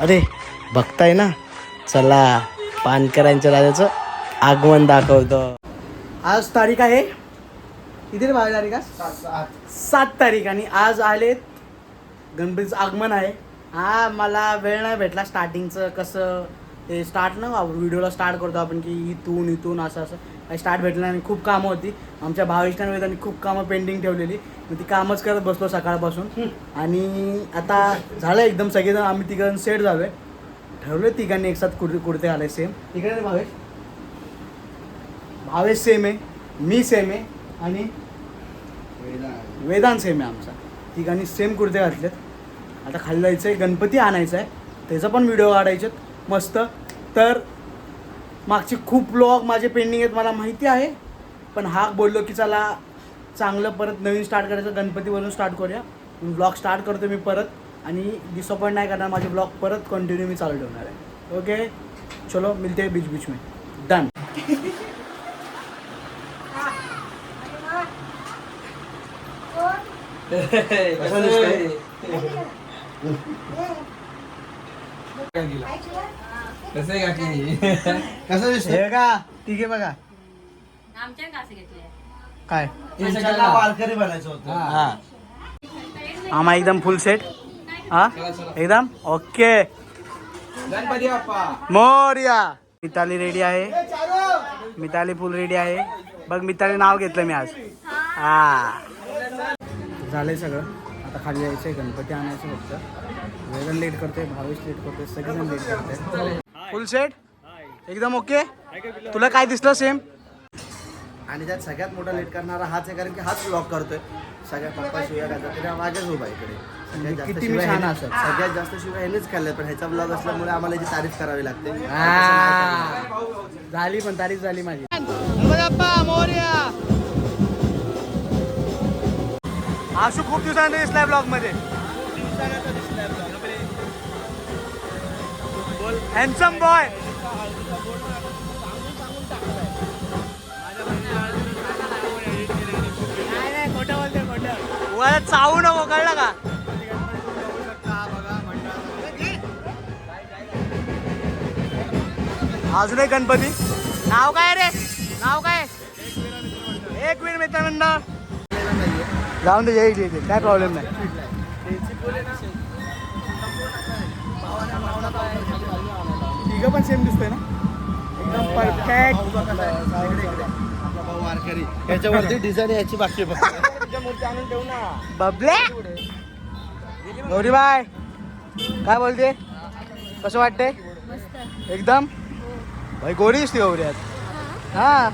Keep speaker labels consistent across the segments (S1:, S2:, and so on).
S1: अरे बघताय ना, चला पानकरांच्या राजाचं आगमन दाखवतो. आज तारीख आहे किती 12 तारीख आहे 7 तारीख आणि आज आलेत गणपतीचं आगमन आहे. हा मला वेळ नाही भेटला स्टार्टिंगचं कसं ते स्टार्ट ना व्हिडिओला स्टार्ट करतो आपण की इथून असं काही स्टार्ट भेटलं नाही. खूप कामं होती आमच्या भावेशना वेदांनी खूप कामं पेंडिंग ठेवलेली, मग ती कामच करत बसलो सकाळपासून. आणि आता झालं एकदम सगळेजण आम्ही तिघं सेट झालो आहे. ठरवलं तिघांनी एकसाथ कुर्ते आले सेम. तिकडे भावेश सेम आहे, मी सेम आहे आणि वेदांत सेम आहे. आमचा तिघांनी सेम कुर्ते घातलेत. आता खाली जायचं आहे, गणपती आणायचा आहे, त्याचा पण व्हिडिओ काढायचे मस्त. तर मागचे खूप व्लॉग माझे पेंडिंग आहेत मला माहिती आहे, पण हा बोललो की चला चांगलं परत नवीन स्टार्ट करायचं, गणपतीवरून स्टार्ट करूया. ब्लॉग स्टार्ट करतो मी परत आणि डिसअपॉइंट नाही करणार, माझे ब्लॉग परत कंटिन्यू मी चालू ठेवणार आहे. ओके चलो मिलते हैं बीच में. डन. कसं दिसतंय कसं दिसतंय का ठीक आहे बघा काय वारकरी बनायचं होतं. हा आम्हा एकदम फुल सेट. हा एकदम ओके. गणपती बाप्पा मोरया. मिताली रेडी आहे, मिताली फुल रेडी आहे बघ. मिताली नाव घेतलं मी आज. हा झालंय सगळं. आता खाली जायचंय, गणपती आणायचं फक्त. वेगळं लेट करतोय, भावेश लेट करतोय, सगळेजण लेट करतोय. फुल सेट एकदम ओके. तुला काय दिसलं सेम? आणि त्यात सगळ्यात मोठा लेट करणारा हाच आहे, कारण की हाच ब्लॉग करतोय. सगळ्या पप्पा शिवाय घालतात तरी मागेच उभा इकडे. सगळ्यात जास्त शिवाय ह्यानेच खाल्लं, पण ह्याचा ब्लॉग असल्यामुळे आम्हाला याची तारीफ करावी लागते. झाली पण तारीफ झाली माझी. आशू खूप दिवसांनी दिसलाय ब्लॉग मध्ये. Handsome boy. खोटं बोलते, खोटं चावू नको कळलं का. अजून एक गणपती. नाव काय रे, नाव काय? एक मिनिट मित्रांनो, जाऊन दे येईल काय प्रॉब्लेम नाही. तिघं पण सेम दिसतोय ना एकदम परफेक्ट. वारकरी याच्यावरती डिझाईन याची बाकी मूर्ती आणून ठेवू ना. बबले गौरी बाय काय बोलते, कसं वाटतंय? एकदम भाई गोरी दिसते गौरी आज. हा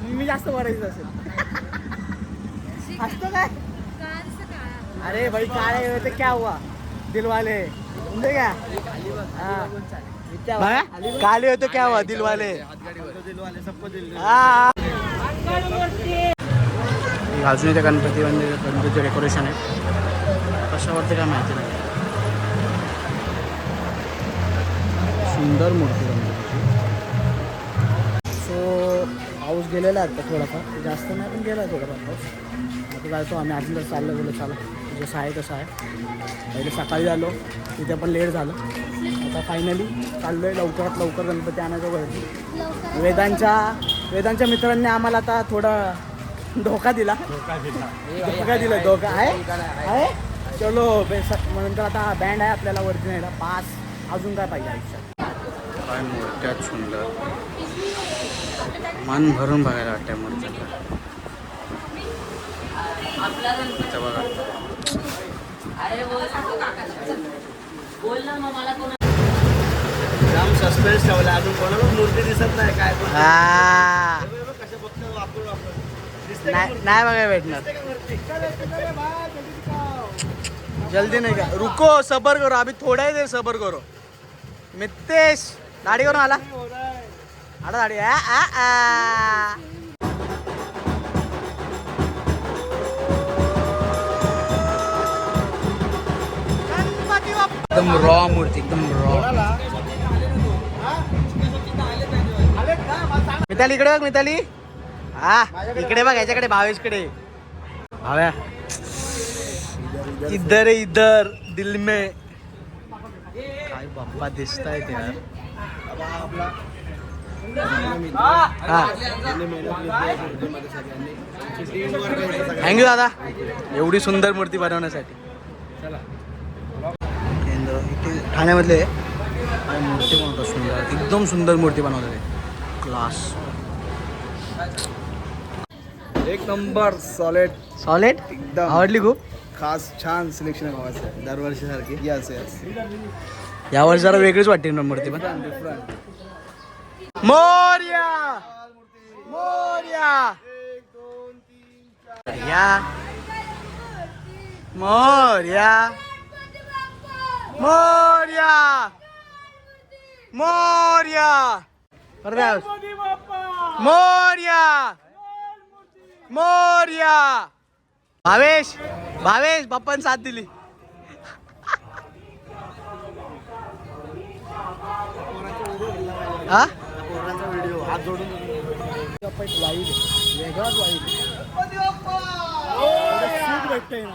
S1: मी जास्त बरायचं असेल असतं काय. अरे भाई काळे होते क्या हुआ दिलवाले क्या. काले होते क्या हुआ दिलवाले. अजून इथे गणपती म्हणजे गणपतीचं डेकोरेशन आहे, कशावरती काय माहिती नाही. सुंदर मूर्ती गणपतीची. सो पाऊस गेलेला आहे आता थोडाफार, जास्त नाही पण गेला आहे थोडाफार पाऊस. आता जायचो आम्ही अजून चाललं बोललो चला जसं आहे तसं आहे. पहिले सकाळी आलो तिथे पण लेट झालं. आता फायनली चाललो आहे लवकरात लवकर गणपती आणायचं वरती. वेदांच्या मित्रांनी आम्हाला आता थोडा धोका दिला आहे. चलो नंतर आता बँड आहे आपल्याला वरती न्यायला. पास अजून काय पाहिजे आयुष्यात. काय मूर्त्यात सुंदर, मन भरून बघायला वाटतं मूर्त्या. बघा जाम सस्पेन्स ठेवला, अजून कोणाला मूर्ती दिसत नाही काय. नाही बघायला भेटणार. जल्दी नाही का, रुको सबर करो अभी थोड़ा ही देर सबर करो. मितेश दाढी करून आला दाढी. एकदम रॉ मूर्ती, एकदम रॉ. मिताली इकडे बघ, मिताली. हा इकडे बघ, याच्याकडे भावेशकडे. भाव्या इधर इधर दिल में काय बाप्पा दिसतायत यार. थँक्यू दादा एवढी सुंदर मूर्ती बनवण्यासाठी. चला इथे ठाण्यामधले मूर्ती बनवतात सुंदर, एकदम सुंदर मूर्ती बनवतात. क्लास
S2: एक नंबर सॉलिड
S1: सॉलिड
S2: एकदम
S1: आवडली खूप.
S2: खास छान सिलेक्शन आहे भावाचं दरवर्षी सारखी. यस यस
S1: यावर्षी जरा वेगळीच वाटते ना मूर्ती पण.
S2: डिफरंट.
S1: मोरया मोरया या मोरया मोरया मोरया मोरया मोरया. भावेश भावेश बाप्पाने साथ दिली. हा
S2: व्हिडिओ हात जोडून
S1: वेगळाच वाईट भेटतंय ना.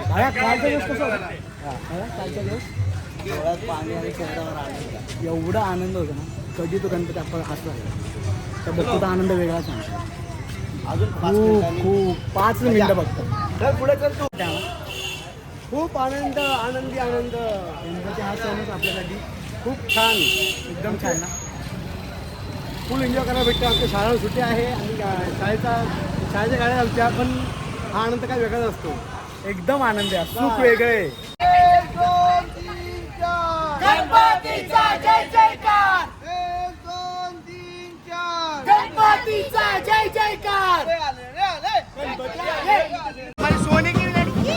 S1: कालचा दिवस कसा होता? कालचा दिवस
S2: डोळ्यात पाणी आणि चेहऱ्यावर आनंद.
S1: एवढा आनंद होता ना. कधी तो गणपती आपण हसला तर बघतो तो आनंद वेगळाच आहे.
S2: अजून
S1: खूप खूप 5 मिनिटं फक्त.
S2: चल पुढे चल तू. खूप आनंद आनंदी आनंद.
S1: गणपती हा सणच आपल्यासाठी खूप छान एकदम छान ना.
S2: फुल एन्जॉय करायला भेटतं. आमच्या शाळेला सुट्टी आहे आणि शाळेच्या गाड्या आमच्या पण हा आनंद काय वेगळाच असतो.
S1: एकदम आनंद आहे. सुख वेगळे.
S3: गणपतीचा जय जयकार.
S2: 1 2 3 4
S3: गणपतीचा जय जयकार.
S1: सोने की लड़की.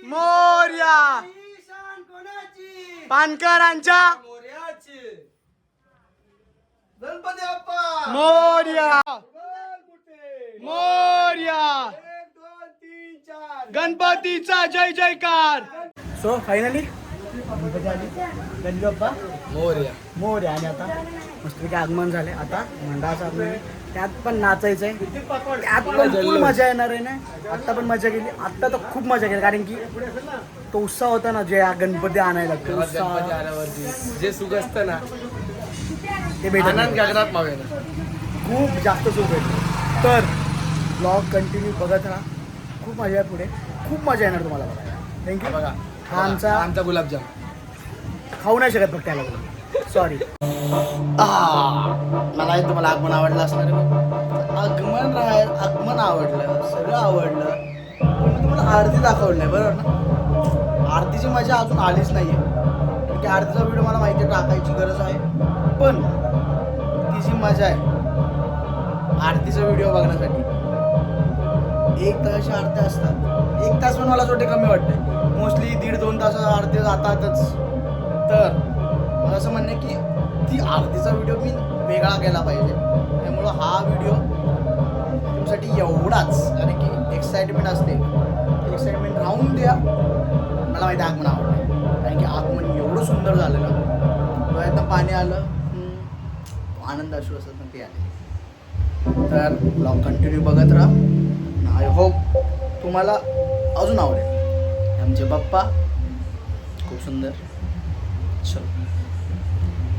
S1: मोरया पानकरांच्या
S2: गणपती बाप्पा
S1: मोरया मोरया
S2: 1 2 3 4
S1: गणपतीचा जय जयकार. सो फायनली गणपती आली. गणपती बाप्पा मोरया आणि आता मस्तपैकी आगमन झाले. आता मंडळाचं आगमन त्यात पण नाचायचंय. त्यात पण फुल मजा येणार आहे ना. आत्ता पण मजा केली. आत्ता तर खूप मजा केली कारण की तो उत्साह होता ना जे गणपती आणायला तो उत्साह
S2: जे सुख असतं ना
S1: ते भेटत
S2: आनंद गगनात मावेल.
S1: खूप जास्त सुख भेटतं. तर ब्लॉग कंटिन्यू बघत राहा. खूप मजा आहे पुढे. खूप मजा येणार तुम्हाला बघायला. थँक्यू.
S2: बघा
S1: हा आमचा
S2: गुलाबजाम
S1: खाऊ नाही शकत फक्त त्याला सॉरी. मला तुम्हाला आगमन आवडलं असणार आहे. आगमन आवडलं सगळं आवडलं पण मी तुम्हाला आरती दाखवली नाही बरोबर ना. आरतीची मजा अजून आलीच नाही आहे कारण की आरतीचा व्हिडिओ मला माहिती टाकायची गरज आहे पण ती जी मजा आहे आरतीचा व्हिडिओ बघण्यासाठी 1 तासाच्या आरत्या असतात. 1 तास पण मला छोटे कमी वाटते. मोस्टली 1.5-2 तास आरती जातातच. तर मला असं म्हणणं आहे की ती आरतीचा व्हिडिओ मी वेगळा केला पाहिजे. त्यामुळं हा व्हिडिओ तुमच्यासाठी एवढाच, कारण की एक्साइटमेंट असते, एक्साइटमेंट राहून द्या. मला माहिती आगमन आवडतं, कारण की आगमन एवढं सुंदर झालेलं, डोळ्यातनं पाणी आलं, आनंद अश्रू असतात ना ते आले. तर ब्लॉग कंटिन्यू बघत राहा. आय होप तुम्हाला अजून आवडेल. आमचे बाप्पा खूप सुंदर. चलो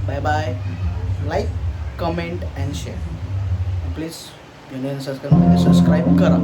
S1: bye bye. Like, comment and share. Please subscribe करा.